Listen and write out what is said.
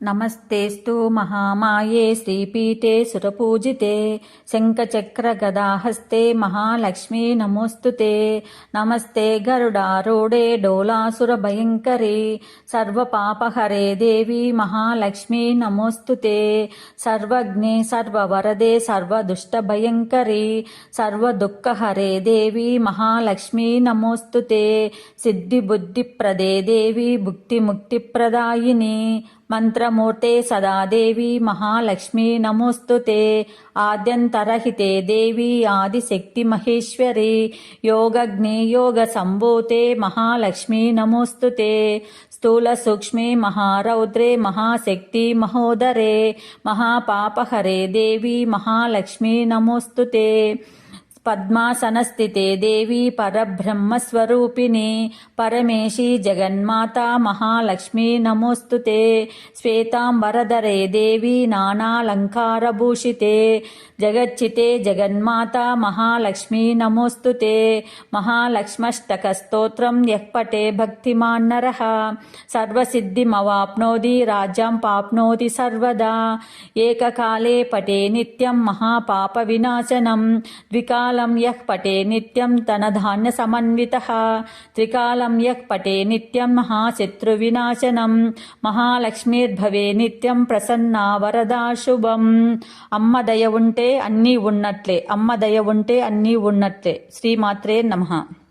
నమస్తేస్తు మహామాయే శ్రీపీఠే సురపూజితే శంఖచక్రగదాహస్తే మహాలక్ష్మీ నమోస్తుతే నమస్తే గరుడారూఢే డోలాసురభయంకరీ సర్వపాపహరే దేవి మహాలక్ష్మీ నమోస్తుతే సర్వజ్ఞే సర్వవరదే సర్వదుష్టభయంకరీ సర్వదుఃఖహరే దేవి మహాలక్ష్మీ నమోస్తుతే సిద్ధిబుద్ధిప్రదే దేవి భుక్తిముక్తిప్రదాయిని మంత్రమూర్తే సదాదేవి మహాలక్ష్మీ నమోస్తుతే ఆద్యంతరహితే దేవి ఆదిశక్తి మహేశ్వరి యోగజ్ఞే యోగ సంభూతే మహాలక్ష్మీ నమోస్తుతే స్థూల సూక్ష్మే మహారౌద్రే మహాశక్తి మహోదరే మహాపాపహరే దేవి మహాలక్ష్మీ నమోస్తుతే పద్మాసనస్థితే దేవి పరబ్రహ్మస్వరూపిణి పరమేశి జగన్మాతా మహాలక్ష్మీ నమోస్తుతే శ్వేతాంబరధరే దేవి నానాలంకారభూషితే జగచ్చితే జగన్మాతా మహాలక్ష్మీ నమోస్తుతే మహాలక్ష్మష్టకస్తోత్రం యః పఠే భక్తిమాన్ నరః సర్వసిద్ధిమవాప్నోతి రాజ్యం పాప్నోతి సర్వదా ఏకకాలే పఠే నిత్యం మహాపాప వినాశనం ద్వికాలం యః పఠే నిత్యం ధనధాన్య సమన్వితః త్రికాలం యః పఠే నిత్యం మహాశత్రువినాశనం మహాలక్ష్మీర్భవే నిత్యం ప్రసన్నా వరదా శుభం. అమ్మ దయ ఉంటే అన్నీ ఉన్నట్లే, అమ్మ దయ ఉంటే అన్నీ ఉన్నట్లే. శ్రీమాత్రే నమః.